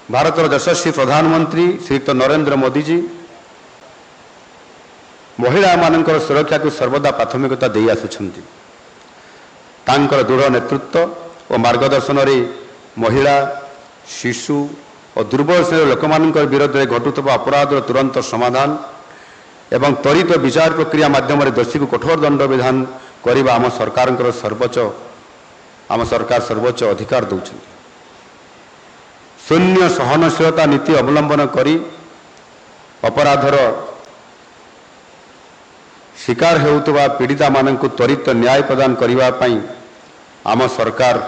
भारत यशस्वी प्रधानमंत्री श्रीयुक्त नरेंद्र मोदी जी महिला मानकर सुरक्षा को सर्वदा प्राथमिकता दे आसुछंती। तांकर दृढ़ नेतृत्व और मार्गदर्शन रे महिला शिशु और दुर्बल श्रेणी लोक विरोध में घटुवा अपराधर तुरंत समाधान एवं त्वरित विचार प्रक्रिया माध्यम दोषी को कठोर दंड विधान करने आम सरकार सर्वोच्च अधिकार दौरान शून्य सहनशीलता नीति अवलंबन करी अपराधर शिकार होउतबा पीड़िता मानक त्वरित न्याय प्रदान करने आम सरकार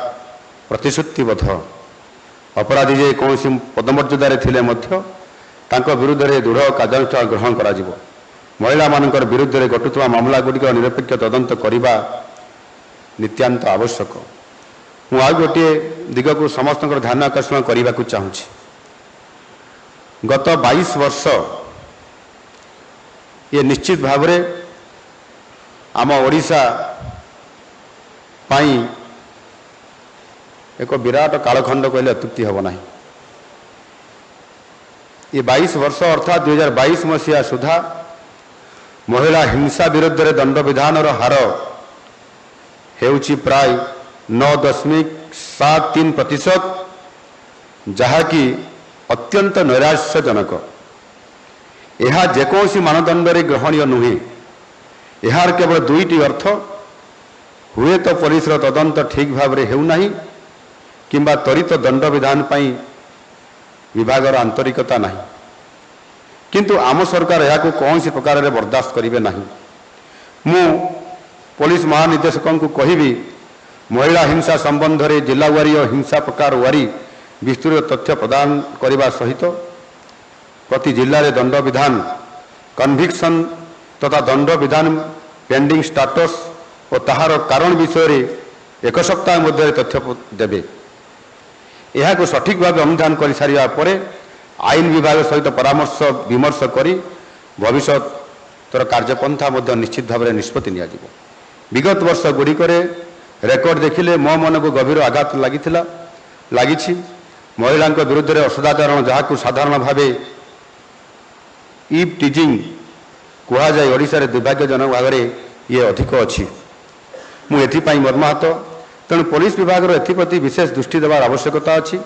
प्रतिश्रुतिबद्ध। अपराधी जे कौन पदमर्यादार थिले मध्य तांको विरुद्ध रे दृढ़ कार्यानुष्ठान ग्रहण करा जिवो। महिला मानकर विरुद्ध रे घटुवा मामला गुड़िक निरपेक्ष तदंत करने नित्यांत आवश्यक। मु आ गोटे दिग को समस्त ध्यान आकर्षण करने को चाहूँगी। गत 22 वर्ष ये निश्चित भाव आम ओडिशा पाई एक विराट कालखंड कहले अत्युक्ति हम ना। ये 22 वर्ष अर्थात 2022 मसीहा सुधा महिला हिंसा विरुद्ध रे दंड विधान हार हेउची प्राय 9.73%, जहाँकि अत्यंत नैराश्यजनक। यह जेकोसी मानदंड रे ग्रहणीय नुहे। यार केवल दुईटी अर्थ, हुए तो पुलिस तदंत ठीक भाव में हेउ नाही किंबा त्वरित दंड विधान पाई विभागर आंतरिकता नहीं। किंतु आम सरकार यह कौन सी प्रकार रे बर्दाश्त करेंगे नहीं। मु पुलिस महानिदेशक को कहबी महिला हिंसा संबंध में जिलावारी और हिंसा प्रकार वारी विस्तृत तथ्य प्रदान करने सहित प्रति जिले में दंड विधान कन्विक्शन तथा दंड विधान पेंडिंग स्टाटस और ताहार कारण विषय एक सप्ताह मध्य तथ्य देवे। यह को सठिक भाव अनुधान कर सारा पर आईन विभाग सहित परामर्श विमर्श करी भविष्य कार्यपंथा निश्चित भाव में निष्पत्ति निया जिवो। विगत वर्ष गुड़िक रेकर्ड देखिले मो मन को गभीर आघात लगी। महिला विरुद्ध में असदाचरण जहाँ साधारण भाव ईव टीजिंग कह जाए ओडिशा रे दुर्भाग्यजनक भाव में ये अधिक अच्छी। मुझे मर्माहत। तेणु पुलिस विभाग एप्रति विशेष दृष्टि देवार आवश्यकता अच्छी।